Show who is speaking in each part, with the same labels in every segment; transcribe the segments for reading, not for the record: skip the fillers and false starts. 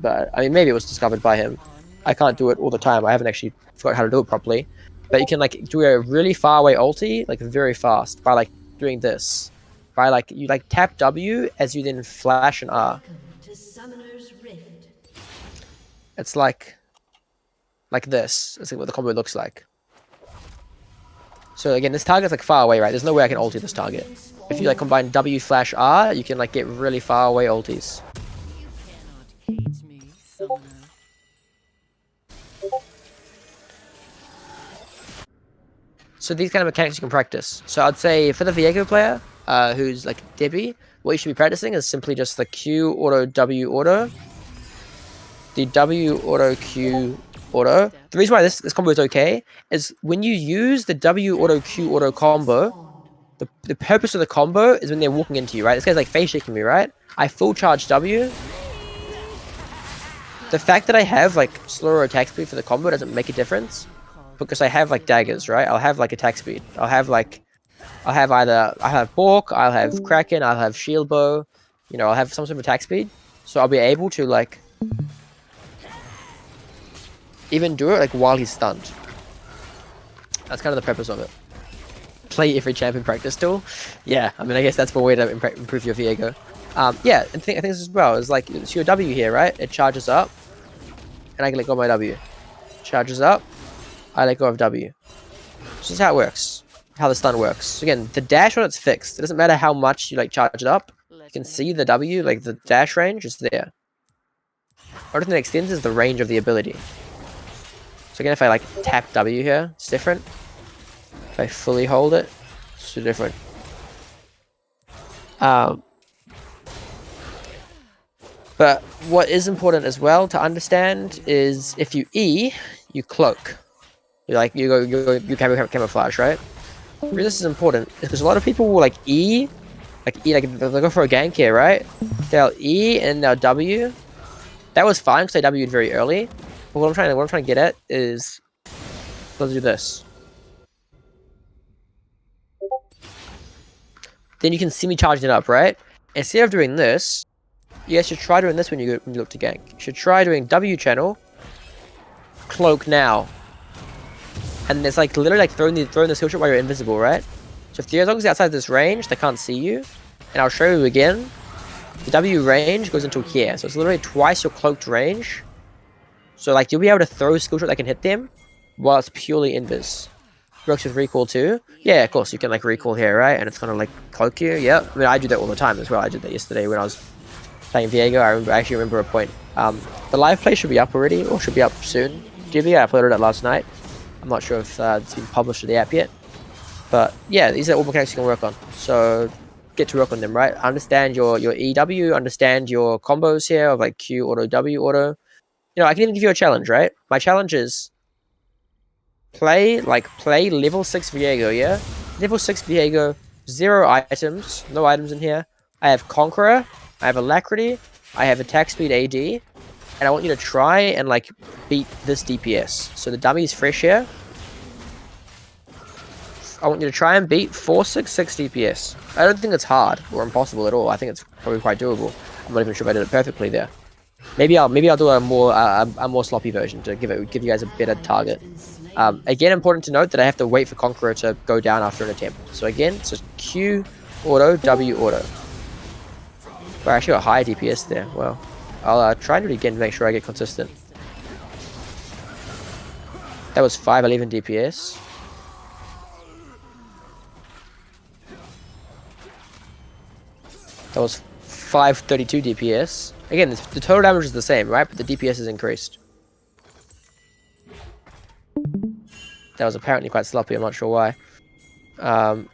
Speaker 1: but I mean, maybe it was discovered by him. I can't do it all the time. I haven't actually forgot how to do it properly. But you can like do a really far away ulti, like very fast, by like doing this. By like you like tap W as you then flash an R. It's like this. Let's see what the combo looks like. So again, this target's like far away, right? There's no way I can ulti this target. If you like combine W flash R, you can like get really far away ultis. So these kind of mechanics you can practice. So I'd say for the Viego player, who's like Debbie, what you should be practicing is simply just the Q auto W auto, the W auto Q auto. The reason why this combo is okay is when you use the W auto Q auto combo, the purpose of the combo is when they're walking into you, right? This guy's like face shaking me, right? I full charge W. The fact that I have like slower attack speed for the combo doesn't make a difference because I have like daggers, right? I'll have like attack speed. I'll have Bork, I'll have Kraken, I'll have Shield Bow, you know, I'll have some sort of attack speed. So I'll be able to like even do it like while he's stunned. That's kind of the purpose of it. Play every champion practice tool. Yeah, I mean, I guess that's one way to improve your Viego. Yeah, I think this as well is like it's your W here, right? It charges up, and I can let go of my W. Charges up, I let go of W. This is how it works. How the stun works. So again, the dash when it's fixed, it doesn't matter how much you like charge it up. You can see the W, like the dash range is there. Only thing that extends is the range of the ability. So again, if I like tap W here, it's different. If I fully hold it, it's too different. But what is important as well to understand is if you E, you cloak. You camouflage, right? The reason this is important is because a lot of people will like they'll go for a gank here, right? They'll E and they'll W. That was fine because I W'd very early. But what I'm trying to get at is let's do this. Then you can see me charging it up, right? Instead of doing this, you guys should try doing this when you look to gank. You should try doing W channel, cloak now. And it's like literally like throwing the skill shot while you're invisible, right? So if as long as you're outside this range, they can't see you. And I'll show you again. The W range goes into here. So it's literally twice your cloaked range. So like you'll be able to throw a skill shot that can hit them while it's purely invis. Works with recall too. Yeah, of course you can like recall here, right? And it's gonna like cloak you. Yeah. I mean I do that all the time as well. I did that yesterday when I was playing Viego. I actually remember a point. The live play should be up already, or should be up soon. Gibby, I uploaded it last night. I'm not sure if it's been published to the app yet. But yeah, these are all mechanics you can work on. So get to work on them, right? Understand your EW, understand your combos here of like Q auto, W auto. You know, I can even give you a challenge, right? My challenge is play level 6 Viego, yeah? Level 6 Viego, 0 items, no items in here. I have Conqueror, I have Alacrity, I have attack speed AD, and I want you to try and like beat this DPS. So the dummy's fresh here. I want you to try and beat 466 DPS. I don't think it's hard or impossible at all. I think it's probably quite doable. I'm not even sure if I did it perfectly there. Maybe I'll do a more sloppy version to give you guys a better target. Again, important to note that I have to wait for Conqueror to go down after an attempt. So again, it's just Q auto, W auto. But I actually got higher DPS there. Well, I'll try and do it again to make sure I get consistent. That was 511 DPS. That was 532 DPS. Again, the total damage is the same, right? But the DPS is increased. That was apparently quite sloppy, I'm not sure why. I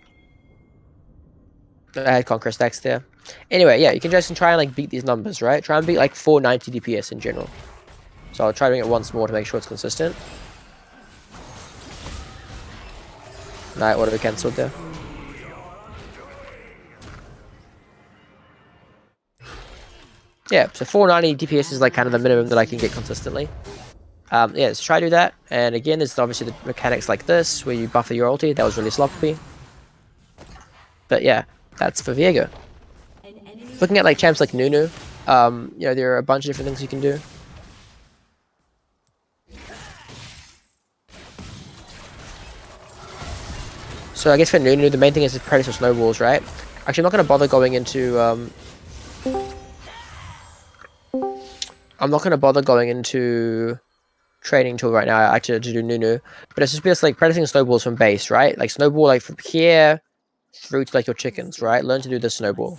Speaker 1: had Conqueror stacks there. Anyway, yeah, you can just try and like beat these numbers, right? Try and beat like 490 DPS in general. So I'll try doing it once more to make sure it's consistent. Night auto cancelled there. Yeah, so 490 DPS is like kind of the minimum that I can get consistently. Yeah, let's try to do that. And again, there's obviously the mechanics like this, where you buffer your ulti. That was really sloppy. But yeah, that's for Viego. Looking at like champs like Nunu, you know, there are a bunch of different things you can do. So I guess for Nunu, the main thing is to practice with snowballs, right? Actually, I'm not going to bother going into... I'm not going to bother going into training tool right now actually to do Nunu. But it's just like practicing snowballs from base, right? Like snowball like from here through to like your chickens, right? Learn to do this snowball.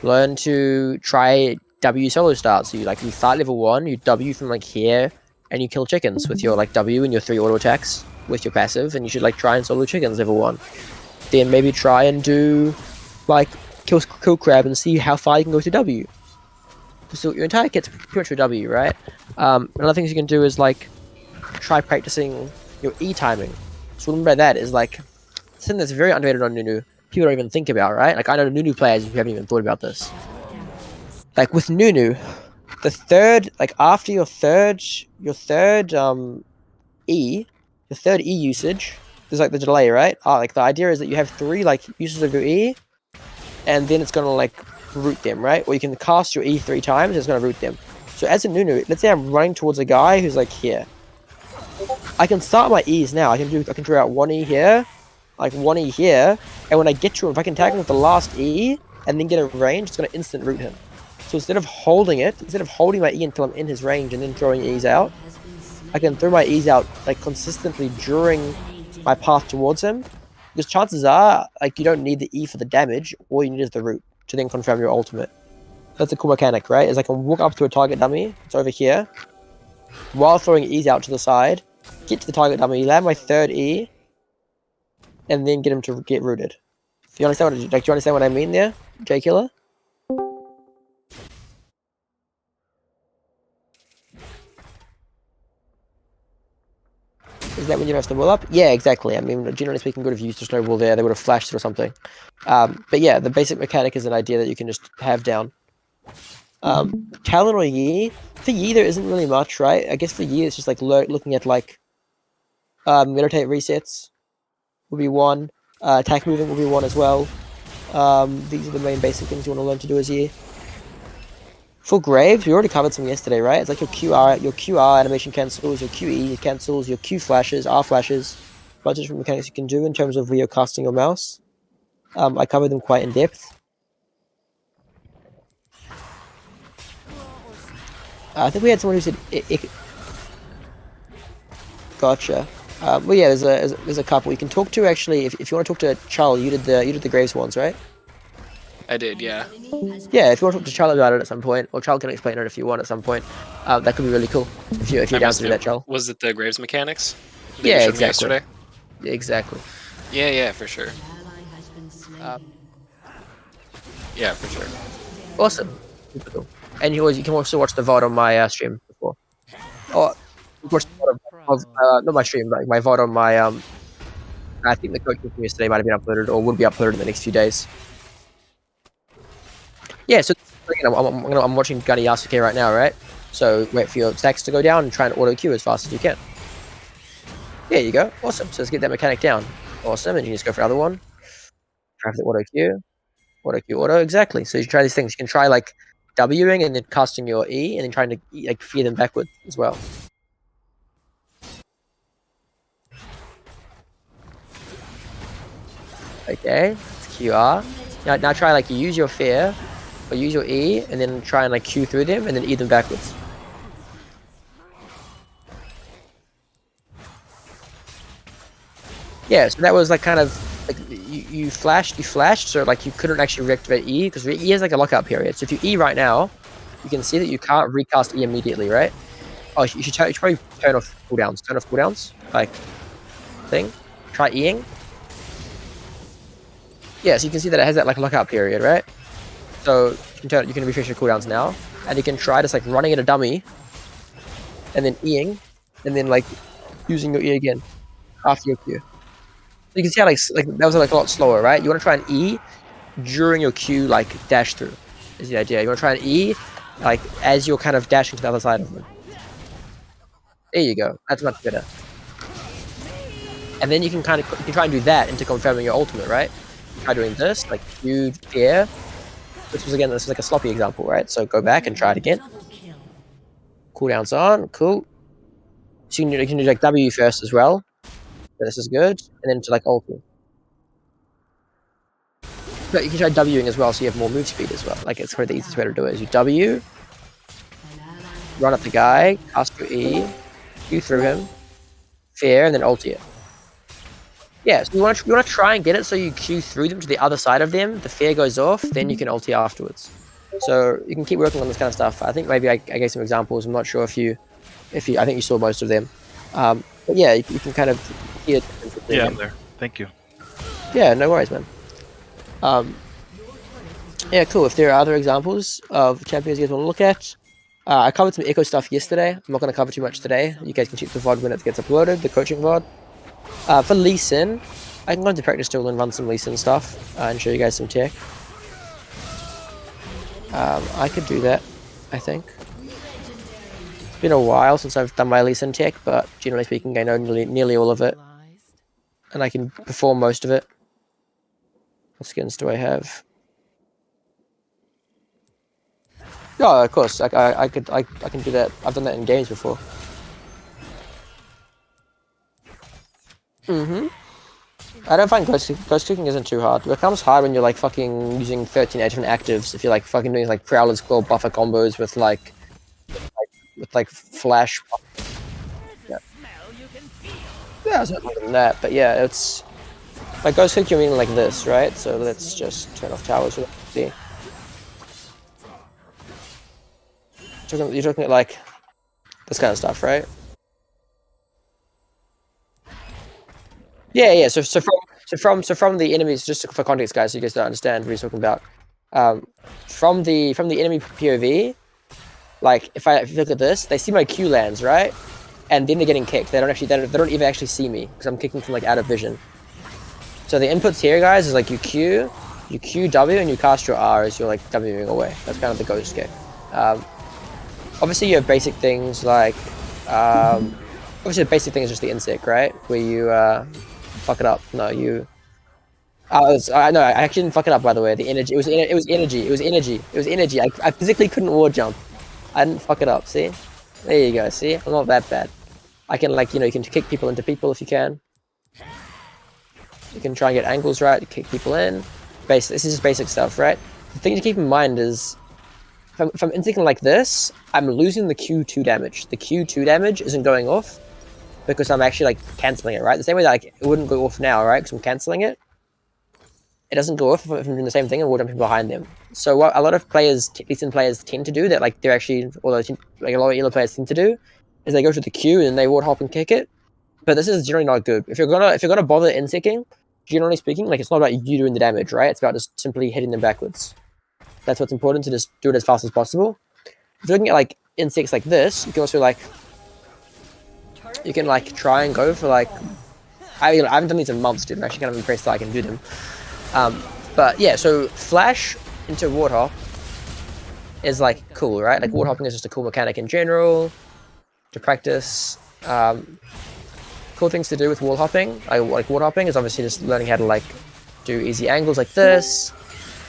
Speaker 1: Learn to try W solo start. So you start level 1, you W from like here, and you kill chickens with your like W and your 3 auto attacks with your passive, and you should like try and solo chickens level 1. Then maybe try and do like kill crab and see how far you can go to W. So your entire kit's pretty much for W, right? Another things you can do is like try practicing your E timing. So what I mean by that is like something that's very underrated on Nunu. People don't even think about, right? Like I know Nunu players who haven't even thought about this. Like with Nunu, the third, like after your third E, the third E usage, there's like the delay, right? Like the idea is that you have 3 like uses of your E, and then it's gonna like root them, right? Or you can cast your E 3 times, and it's gonna root them. So as a Nunu, let's say I'm running towards a guy who's like here. I can start my E's now. I can draw out 1 E here, like 1 E here, and when I get to him, if I can tag him with the last E and then get a range, it's gonna instant root him. So instead of holding my E until I'm in his range and then throwing E's out, I can throw my E's out like consistently during my path towards him. Because chances are, like, you don't need the E for the damage, all you need is the root to then confirm your ultimate. That's a cool mechanic, right? Is I can walk up to a target dummy, it's over here, while throwing E's out to the side, get to the target dummy, land my 3rd E, and then get him to get rooted. Do you understand do you understand what I mean there, J Killer? Is that when you have snowball up? Yeah, exactly. I mean, generally speaking, would have used a snowball there. They would have flashed it or something. But yeah, the basic mechanic is an idea that you can just have down. Talon or Yi? For Yi, there isn't really much, right? I guess for Yi, it's just like looking at like meditate resets will be 1. Attack moving will be 1 as well. These are the main basic things you want to learn to do as Yi. For Graves, we already covered some yesterday, right? It's like your QR animation cancels, your QE cancels, your Q flashes, R flashes. A bunch of different mechanics you can do in terms of where you're casting your mouse. I covered them quite in depth. I think we had someone who said Gotcha. Well, yeah, there's a couple you can talk to actually. If you want to talk to Charles, you did the Graves ones, right?
Speaker 2: I did, yeah.
Speaker 1: Yeah, if you want to talk to Charles about it at some point, or Charles can explain it if you want at some point, that could be really cool. If you're down to do that, Charles.
Speaker 2: Was it the Graves mechanics?
Speaker 1: Yeah, exactly. Yeah, exactly.
Speaker 2: Yeah, for sure. Yeah, for sure.
Speaker 1: Awesome. Super cool. And you can also watch the VOD on my stream before. Oh, of course, not my stream, but my VOD on my I think the coaching from yesterday might have been uploaded or will be uploaded in the next few days. Yeah, so I'm watching Gunny Yasuke right now, right? So wait for your stacks to go down and try and auto queue as fast as you can. There you go. Awesome. So let's get that mechanic down. Awesome. And you just go for the other one. Try for the auto queue. Auto queue auto. Exactly. So you should try these things. You can try like Wing and then casting your E and then trying to like feed them backward as well. Okay. It's QR. Now try like you use your fear or use your E and then try and like Q through them and then E them backwards. Yeah, so that was like kind of like you flashed, so like you couldn't actually reactivate E because E has like a lockout period. So if you E right now, you can see that you can't recast E immediately, right? Oh, you should probably turn off cooldowns, like thing. Try Eing. Yeah, so you can see that it has that like lockout period, right? So you can refresh your cooldowns now, and you can try just like running at a dummy, and then Eing, and then like using your E again after your Q. You can see how like that was like a lot slower, right? You want to try an E during your Q, like dash through, is the idea. You want to try an E, like as you're kind of dashing to the other side of them. There you go. That's much better. And then you can try and do that into confirming your ultimate, right? Try doing this, like Q here. This was like a sloppy example, right? So go back and try it again. Cooldowns on, cool. So you can do like W first as well. This is good, and then to like ultimate. But you can try Wing as well, so you have more move speed as well. Like, it's probably the easiest way to do it is you W, run up the guy, cast your E, Q through him, Fear, and then ulti it. Yeah, so you want to try and get it so you Q through them to the other side of them, the Fear goes off, then you can ulti afterwards. So you can keep working on this kind of stuff. I think maybe I gave some examples. I'm not sure if you, I think you saw most of them. But yeah, you can kind of hear.
Speaker 3: Yeah, I'm there. Thank you.
Speaker 1: Yeah, no worries, man. Yeah, cool. If there are other examples of champions you guys want to look at, I covered some echo stuff yesterday. I'm not going to cover too much today. You guys can check the VOD when it gets uploaded, the coaching VOD. For Lee Sin, I can go into practice still and run some Lee Sin stuff and show you guys some tech. I could do that, I think. It's been a while since I've done my Lee Sin tech, but generally speaking, I know nearly all of it. And I can perform most of it. What skins do I have? Yeah, of course. I can do that. I've done that in games before. I don't find ghost cooking isn't too hard. It becomes hard when you're like fucking using 13 different actives. If you're like fucking doing like Prowler's Claw buffer combos with like flash. Yeah, it's not more than that. But yeah, it's like ghost cook. You mean like this, right? So let's just turn off towers so see. You're talking at like this kind of stuff, right? Yeah. So from the enemies, just for context, guys, so you guys don't understand what he's talking about. From the enemy POV, like if you look at this, they see my Q lands, right? And then they're getting kicked. They don't even actually see me because I'm kicking from like out of vision. So the inputs here, guys, is like you Q W, and you cast your R as you're like Wing away. That's kind of the ghost kick. Obviously, you have basic things like obviously the basic thing is just the insect, right? Where you fuck it up. No, you. No, I actually didn't fuck it up. By the way, the energy. It was energy. I physically couldn't ward jump. I didn't fuck it up. See, there you go. See, I'm not that bad. I can like you can kick people into people if you can. You can try and get angles right to kick people in. This is just basic stuff, right? The thing to keep in mind is if I'm inting like this, I'm losing the Q2 damage. The Q2 damage isn't going off because I'm actually like cancelling it, right? The same way that like, it wouldn't go off now, right? Because I'm cancelling it. It doesn't go off if I'm doing the same thing and ward jumping behind them. So what a lot of players, decent players, tend to do that, like they're actually, like a lot of elo players tend to do, is they go to the Q and they ward hop and kick it. But this is generally not good. If you're gonna bother insecting, generally speaking, like it's not about you doing the damage, right? It's about just simply hitting them backwards. That's what's important, to just do it as fast as possible. If you're looking at like insects like this, you can also like try and go for like I haven't done these in months, dude. I'm actually kind of impressed that I can do them. But yeah, so flash into ward hop is like cool, right? Like ward hopping is just a cool mechanic in general to practice. Cool things to do with wall hopping, like ward hopping, is obviously just learning how to like do easy angles like this.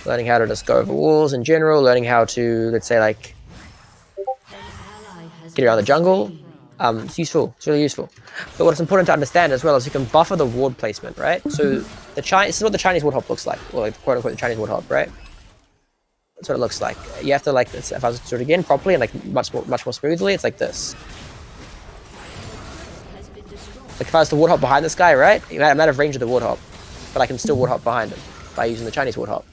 Speaker 1: Learning how to just go over walls in general, learning how to, let's say, like, get around the jungle. It's useful. It's really useful. But what's important to understand as well is you can buffer the ward placement, right? So this is what the Chinese ward hop looks like, or like quote unquote the Chinese ward hop, right? That's what it looks like. You have to like, if I was to do it again properly and like much more smoothly, it's like this. Like if I was to ward hop behind this guy, right? I'm out of range of the ward hop, but I can still ward hop behind him by using the Chinese ward hop.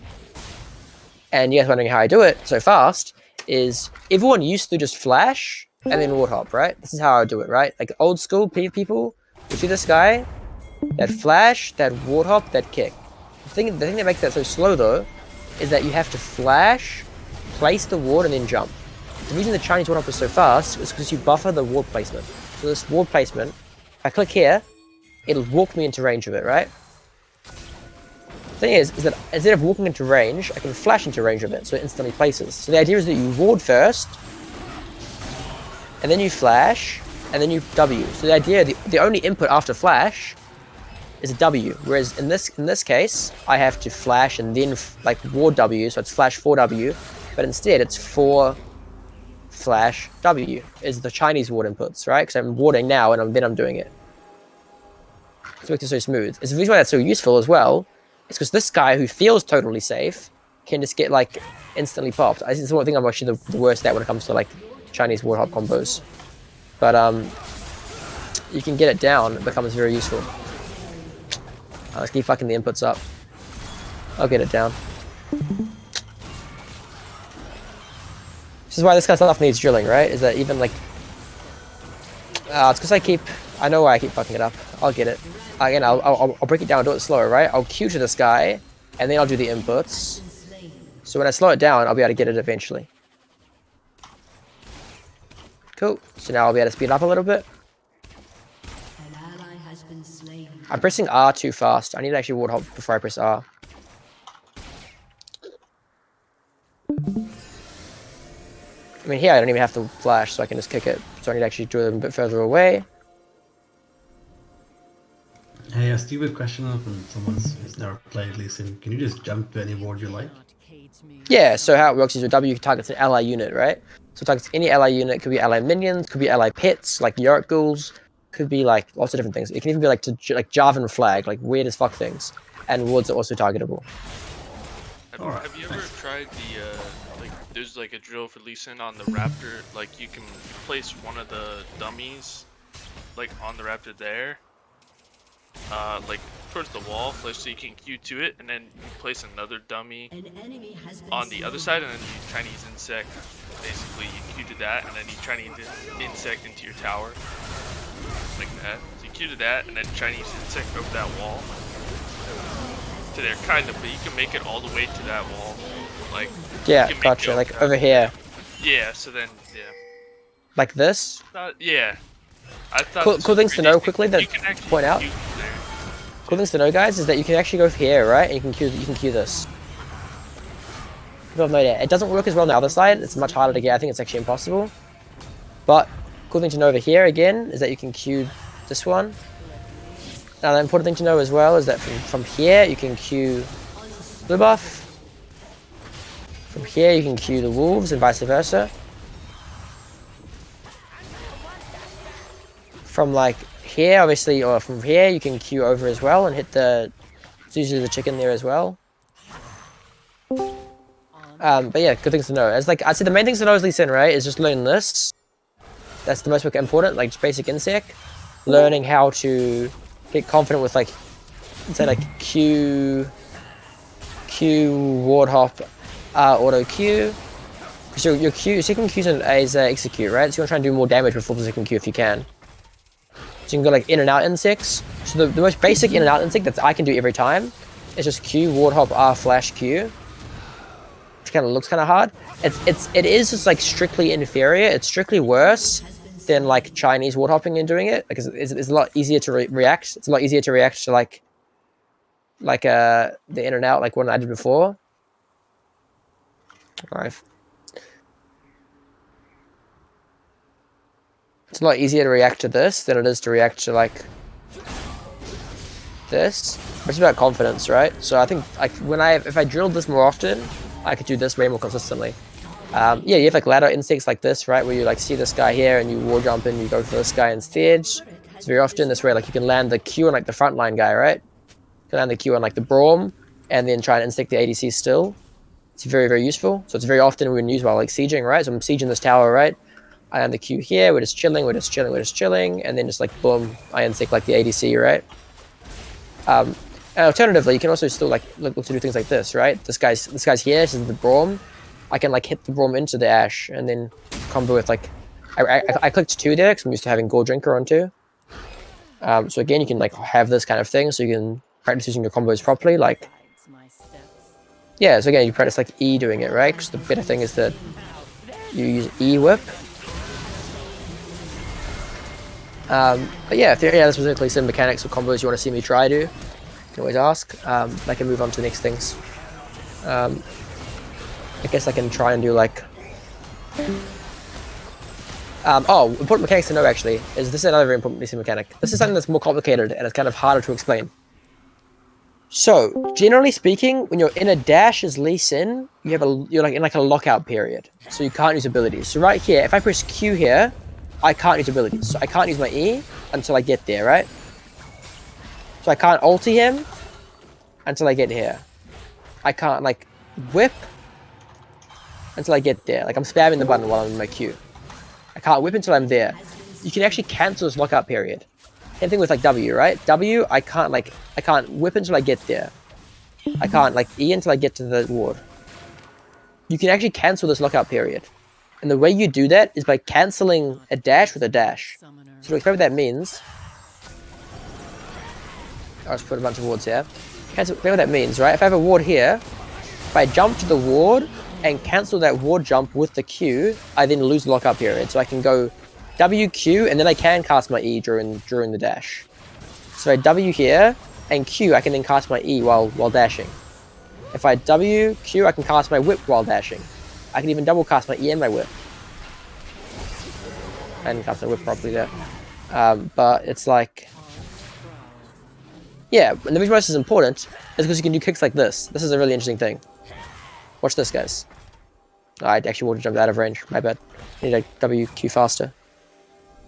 Speaker 1: And you guys wondering how I do it so fast is everyone used to just flash and then ward hop, right? This is how I do it, right? Like old school people, you see this guy, that flash, that ward hop, that kick. The thing that makes that so slow though is that you have to flash, place the ward, and then jump. The reason the Chinese ward hop is so fast is because you buffer the ward placement. So this ward placement, if I click here, it'll walk me into range of it, right? The thing is that instead of walking into range, I can flash into range of it, so it instantly places. So the idea is that you ward first, and then you flash, and then you W. So the idea, the only input after flash is a W, whereas in this case, I have to flash and then like ward W, so it's flash 4W, but instead it's 4 flash W is the Chinese ward inputs, right? Because I'm warding now and then I'm doing it. It's makes it so smooth. It's the reason why that's so useful as well. It's because this guy who feels totally safe can just get like instantly popped. I think it's one thing I'm actually the worst at when it comes to like Chinese Warthog combos. But you can get it down, it becomes very useful. Let's keep fucking the inputs up. I'll get it down. This is why this kind of stuff needs drilling, right? Is that even like... it's because I know why I keep fucking it up. I'll get it. Again, I'll break it down and do it slower, right? I'll Q to this guy, and then I'll do the inputs. So when I slow it down, I'll be able to get it eventually. Cool. So now I'll be able to speed up a little bit. I'm pressing R too fast. I need to actually ward hop before I press R. I mean, here I don't even have to flash, so I can just kick it. So I need to actually do it a bit further away.
Speaker 4: Hey, a stupid question from someone who's never played Lee Sin. Can you just jump to any ward you like?
Speaker 1: Yeah, so how it works is your W targets an ally unit, right? So it targets any ally unit, could be ally minions, could be ally pets, like Yorick ghouls, could be like lots of different things. It can even be like Jarvan flag, like weird as fuck things. And wards are also targetable.
Speaker 3: Have you ever tried the there's like a drill for Lee Sin on the Raptor, like you can place one of the dummies like on the Raptor there, like towards the wall, so you can Q to it, and then you place another dummy on the other side, and then you Chinese insect, basically you Q to that, and then you Chinese insect into your tower, like that. So you Q to that, and then Chinese insect over that wall. To there, kind of, but you can make it all the way to that wall. Like,
Speaker 1: yeah, gotcha, like over here.
Speaker 3: Yeah, so then, yeah.
Speaker 1: Like this?
Speaker 3: Yeah. I thought
Speaker 1: cool things to know quickly that point out. Cool things to know, guys, is that you can actually go here, right? And you can queue this. People have no idea. It doesn't work as well on the other side. It's much harder to get. I think it's actually impossible. But cool thing to know over here again is that you can queue this one. Now, the important thing to know as well is that from here you can queue blue buff. From here you can queue the wolves and vice versa. From like here, obviously, or from here you can queue over as well and hit the... It's usually the chicken there as well. But yeah, good things to know. As like I'd say, the main things to know is Lee Sin, right? Is just learn this. That's the most important, like just basic insect. Learning how to get confident with like, say like Q ward hop, auto Q. So your Q, second Q is execute, right? So you want to try and do more damage before the second Q if you can. So you can go like in and out insects. So the most basic in and out insect that I can do every time is just Q ward hop R flash Q. Which kind of looks kind of hard. It is just like strictly inferior. It's strictly worse than like Chinese ward hopping and doing it, because it's a lot easier to react. It's a lot easier to react to like the in and out, like what I did before. Alright. It's a lot easier to react to this than it is to react to like this. But it's about confidence, right? So I think like if I drilled this more often, I could do this way more consistently. Yeah, you have like ladder insects like this, right? Where you like see this guy here and you war jump and you go for this guy instead. It's very often this way, like you can land the Q on like the frontline guy, right? You can land the Q on like the Braum and then try and insect the ADC still. It's very, very useful. So it's very often we can use while like sieging, right? So I'm sieging this tower, right? I land the Q here, we're just chilling, and then just like boom, I insect like the ADC, right? And alternatively, you can also still like look to do things like this, right? This guy's here, this is the Braum. I can like hit the Braum into the Ashe and then combo with like I clicked 2 there because I'm used to having Gore Drinker on 2. So again, you can like have this kind of thing, so you can practice using your combos properly. Like, yeah, so again, you practice like E doing it, right? Because the better thing is that you use E whip. But yeah, if there are any other specifically some mechanics or combos you want to see me try to, you can always ask. I can move on to the next things. I guess I can try and do like... oh, important mechanics to know actually, is this is another very important mechanic. This is something that's more complicated and it's kind of harder to explain. So, generally speaking, when you're in a dash as Lee Sin, you're like in like a lockout period. So you can't use abilities. So right here, if I press Q here, I can't use abilities. So I can't use my E until I get there, right? So I can't ulti him until I get here. I can't like whip until I get there. Like I'm spamming the button while I'm in my Q. I can't whip until I'm there. You can actually cancel this lockout period. Same thing with like W, right? W, I can't whip until I get there. I can't like E until I get to the ward. You can actually cancel this lockout period. And the way you do that is by cancelling a dash with a dash. So to explain what that means, I'll just put a bunch of wards here. Explain what that means, right? If I have a ward here, if I jump to the ward and cancel that ward jump with the Q, I then lose the lockout period. So I can go WQ and then I can cast my E during the dash. So I W here and Q, I can then cast my E while dashing. If I W, Q, I can cast my whip while dashing. I can even double cast my E and my whip. I didn't cast my whip properly there. But it's like... Yeah, and the reason why this is important is because you can do kicks like this. This is a really interesting thing. Watch this, guys. Oh, I actually want to jump out of range. My bad. I need to WQ faster.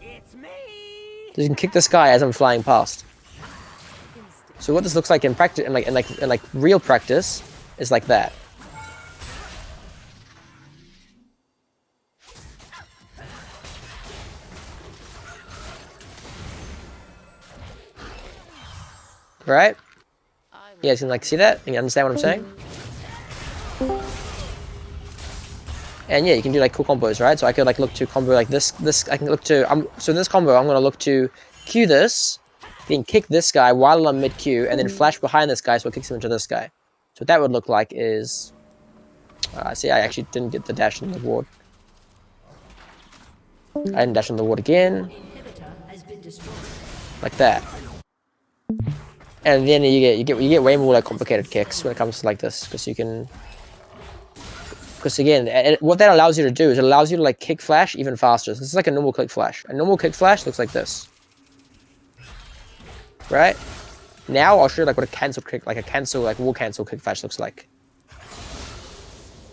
Speaker 1: So you can kick this guy as I'm flying past. So what this looks like in practice, in like real practice, is like that. Right? You guys can like see that? You can understand what I'm saying? And yeah, you can do like cool combos, right? So I could like look to combo like this. I can look to so in this combo I'm gonna look to Q this, then kick this guy while I'm mid Q, and then flash behind this guy so it kicks him into this guy. So what that would look like is see, I actually didn't get the dash in the ward. I didn't dash on the ward again. Like that. And then you get way more like complicated kicks when it comes to like this, because you can. Because again, what that allows you to do is it allows you to like kick flash even faster. So this is like a normal kick flash. A normal kick flash looks like this, right? Now I'll show you like what a cancel kick, like wall cancel kick flash looks like.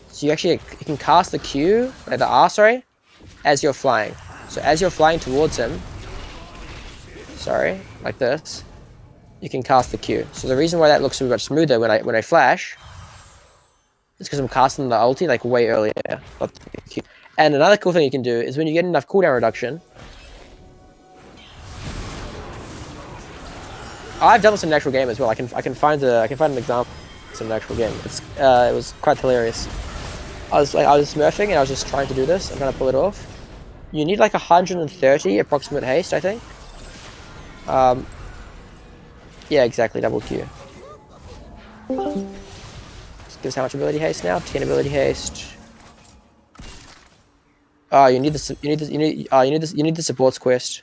Speaker 1: So you can cast the Q, like the R, sorry, as you're flying. So as you're flying towards him, sorry, like this, you can cast the Q. So the reason why that looks so much smoother when I flash. It's because I'm casting the ulti like way earlier. And another cool thing you can do is when you get enough cooldown reduction. I've done this in an actual game as well. I can find an example in an actual game. It was quite hilarious. I was smurfing and I was just trying to do this. I'm trying to pull it off. You need like 130 approximate haste, I think. Yeah, exactly, double Q. Gives how much ability haste now? 10 ability haste. Oh, you need the supports quest.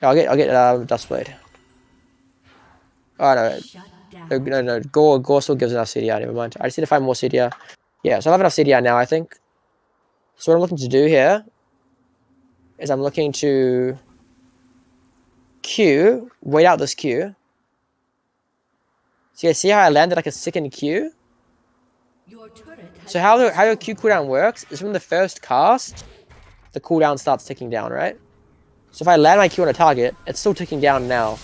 Speaker 1: I'll get Dustblade. Oh no. Gore still gives enough CDR, never mind. I just need to find more CDR. Yeah, so I have enough CDR now, I think. So what I'm looking to do here is I'm looking to Q, wait out this Q. So you guys see how I landed like a second Q? So how your Q cooldown works is from the first cast, the cooldown starts ticking down, right? So if I land my Q on a target, it's still ticking down now.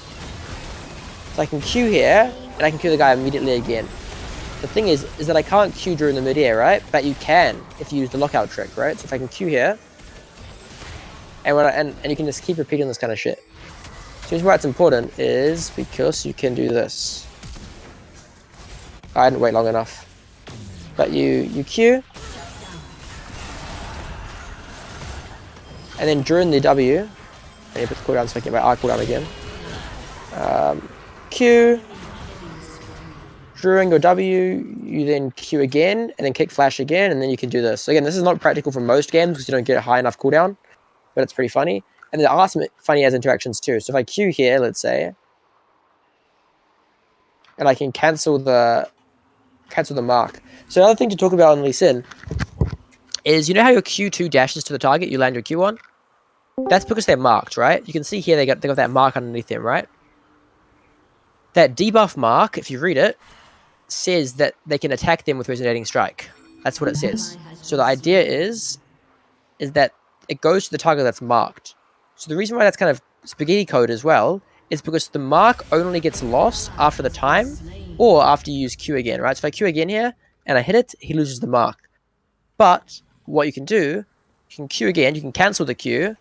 Speaker 1: So I can Q here, and I can Q the guy immediately again. The thing is that I can't Q during the mid-air, right? But you can if you use the lockout trick, right? So if I can Q here, and you can just keep repeating this kind of shit. So here's why it's important is because you can do this. I didn't wait long enough. But you Q. And then during the W, I need to put the cooldown so I can get my R cooldown again. Q. During your W, you then Q again, and then kick flash again, and then you can do this. So again, this is not practical for most games because you don't get a high enough cooldown, but it's pretty funny. And the R funny has interactions too. So if I Q here, let's say, and I can cancel the mark. So another thing to talk about on Lee Sin is, you know how your Q2 dashes to the target you land your Q on? That's because they're marked, right? You can see here they got that mark underneath them, right? That debuff mark, if you read it, says that they can attack them with resonating strike. That's what it says. So the idea is that it goes to the target that's marked. So the reason why that's kind of spaghetti code as well is because the mark only gets lost after the time or after you use Q again, right? So if I Q again here and I hit it, he loses the mark. But what you can do, you can Q again, you can cancel the Q.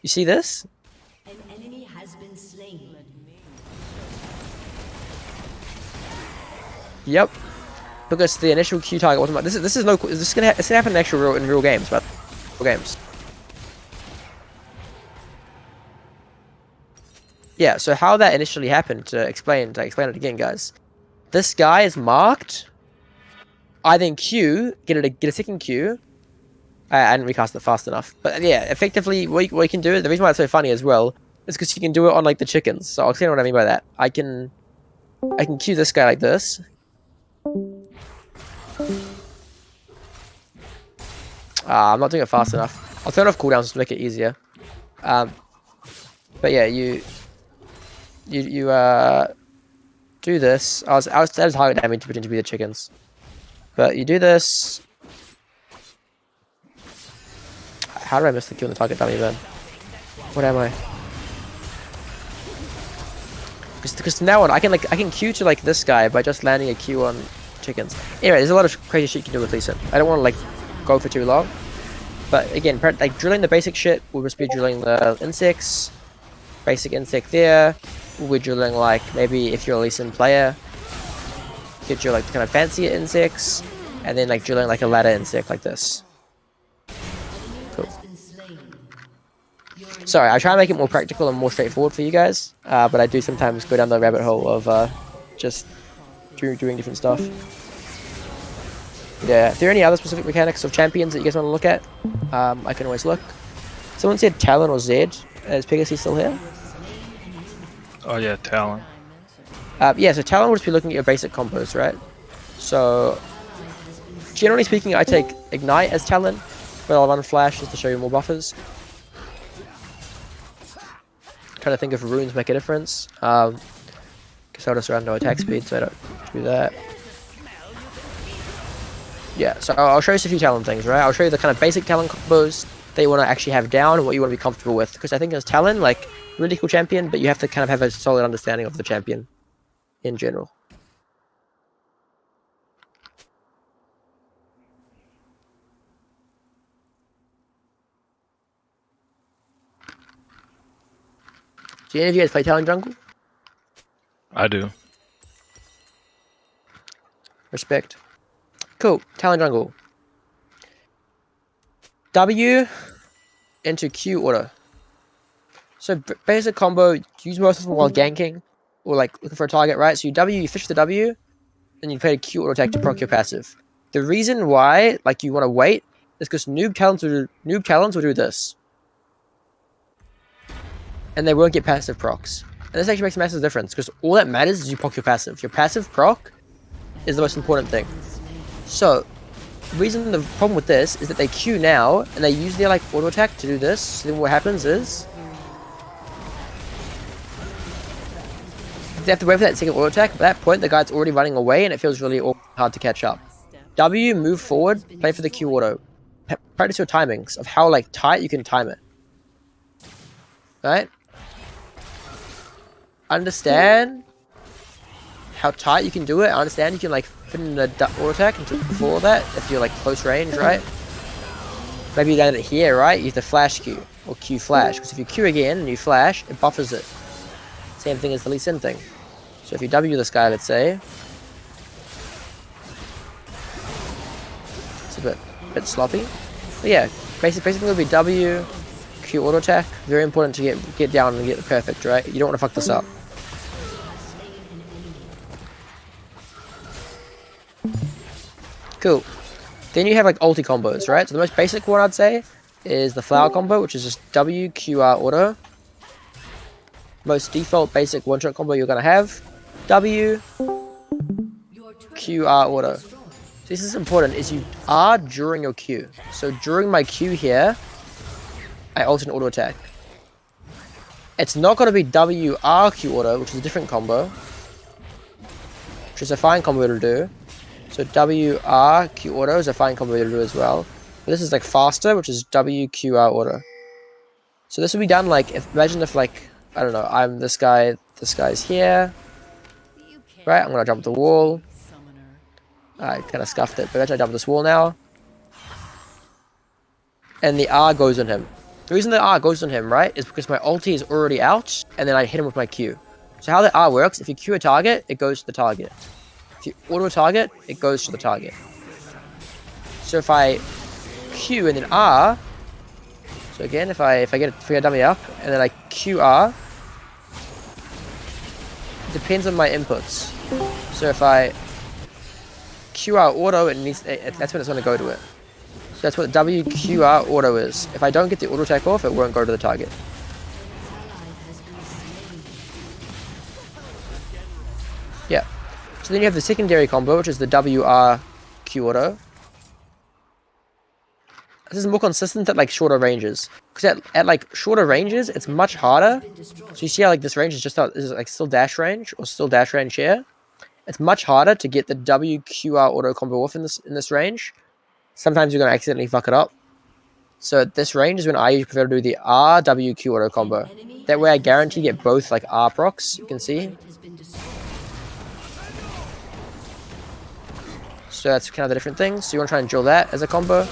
Speaker 1: You see this?
Speaker 5: An enemy has been slain.
Speaker 1: Yep. Because the initial Q target wasn't. This is gonna happen in real games, but real games. Yeah. So how that initially happened, to explain it again, guys. This guy is marked. I then Q, get a second Q. I didn't recast it fast enough, but yeah, effectively, what you can do. The reason why it's so funny as well is because you can do it on like the chickens. So I'll explain what I mean by that. I can Q this guy like this. I'm not doing it fast enough. I'll turn off cooldowns to make it easier. But yeah, you do this. I was at a target damage to pretend to be the chickens, but you do this. How did I miss the Q on the target dummy then? What am I? Because from now on I can Q to like this guy by just landing a Q on chickens. Anyway, there's a lot of crazy shit you can do with Lee Sin. I don't want to like go for too long, but again, like drilling the basic shit will just be drilling the insects, basic insect there. We're drilling like maybe if you're a Lee Sin player, get your like kind of fancier insects, and then like drilling like a ladder insect like this. Cool. Sorry, I try to make it more practical and more straightforward for you guys, but I do sometimes go down the rabbit hole of just doing different stuff. Yeah, if there are any other specific mechanics of champions that you guys want to look at, I can always look. Someone said Talon or Zed. Is Pegasus still here?
Speaker 6: Oh yeah, Talon.
Speaker 1: Yeah, so Talon would just be looking at your basic combos, right? So, generally speaking, I take Ignite as Talon, but I'll run Flash just to show you more buffers. Trying to think if runes make a difference. Because I'll just run no attack speed, so I don't do that. Yeah, so I'll show you a few Talon things, right? I'll show you the kind of basic Talon combos that you want to actually have down and what you want to be comfortable with. Because I think as Talon, like, really cool champion, but you have to kind of have a solid understanding of the champion in general. Do any of you guys play Talon jungle?
Speaker 6: I do.
Speaker 1: Respect. Cool. Talon jungle. W into Q order. So basic combo, use most of them while ganking or like looking for a target, right? So you fish the W, then you play a Q auto attack to proc your passive. The reason why like you want to wait is because noob talents will do this. And they won't get passive procs. And this actually makes a massive difference because all that matters is you proc your passive. Your passive proc is the most important thing. So the problem with this is that they Q now and they use their like auto attack to do this. So then what happens is they have to wait for that second auto attack. At that point, the guy's already running away and it feels really hard to catch up. W, move forward, play for the Q auto. Practice your timings of how like tight you can time it. Right? Understand how tight you can do it. I understand you can like fit in the auto attack into before that if you're like close range, right? Maybe you land it here, right? You have to flash Q or Q flash because if you Q again and you flash, it buffers it. Same thing as the Lee Sin thing. So if you W this guy, let's say, it's a bit sloppy. But yeah, basically it'll be W, Q auto attack. Very important to get down and get it perfect, right? You don't want to fuck this up. Cool. Then you have like ulti combos, right? So the most basic one I'd say is the flower combo, which is just W, Q, R auto. Most default basic one-shot combo you're gonna have. W, Q, R auto. So this is important, is you R during your Q. So during my Q here, I ult an auto attack. It's not gonna be W, R, Q auto, which is a different combo. Which is a fine combo to do. So W, R, Q auto is a fine combo to do as well. But this is like faster, which is W, Q, R auto. So this will be done like, imagine if like, I don't know, I'm this guy, this guy's here. Right, I'm gonna jump the wall. I kind of scuffed it, but eventually I jump this wall now. And the R goes on him. The reason the R goes on him, right, is because my ulti is already out, and then I hit him with my Q. So how the R works, if you Q a target, it goes to the target. If you auto target, it goes to the target. So if I Q and then R, so again, if I get a dummy up, and then I QR, it depends on my inputs. So if I QR auto, that's when it's going to go to it. So that's what WQR auto is. If I don't get the auto attack off, it won't go to the target. Yeah. So then you have the secondary combo, which is the WRQ auto. This is more consistent at like shorter ranges. Because at like shorter ranges, it's much harder. So you see how like this range is is like still dash range or still dash range here. It's much harder to get the WQR auto combo off in this range. Sometimes you're gonna accidentally fuck it up. So at this range is when I usually prefer to do the RWQ auto combo. That way I guarantee get both like R procs, you can see. So that's kind of the different things. So you want to try and drill that as a combo.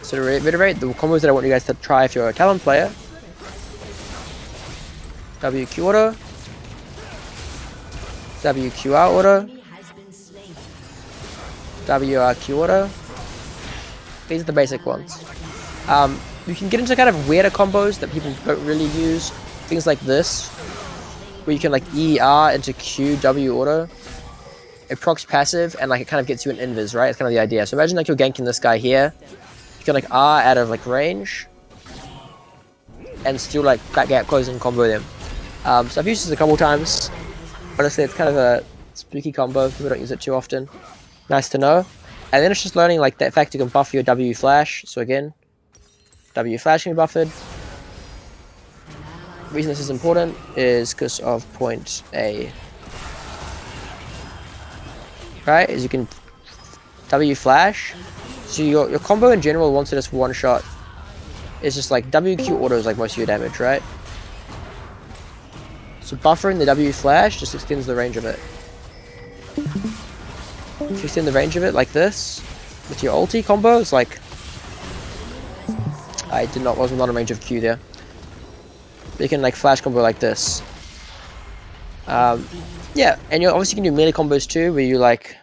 Speaker 1: So to reiterate, the combos that I want you guys to try if you're a Talon player. WQ auto. WQR auto. WRQ auto. These are the basic ones. You can get into kind of weirder combos that people don't really use. Things like this, where you can like ER into QW auto. It procs passive and like it kind of gets you an invis, right? It's kind of the idea. So imagine like you're ganking this guy here. You can like R out of like range and still like get close and combo them. So I've used this a couple times. Honestly, it's kind of a spooky combo. People don't use it too often. Nice to know. And then it's just learning like the fact you can buff your W flash. So again, W flash can be buffered. The reason this is important is because of point A. Right, as you can W flash. So your combo in general, once it is one shot, is just like WQ auto is like most of your damage, right? So buffering the W flash just extends the range of it. If you extend the range of it like this, with your ulti combo, it's like was not in range of Q there. But you can like flash combo like this. Yeah, and you obviously can do melee combos too, where you like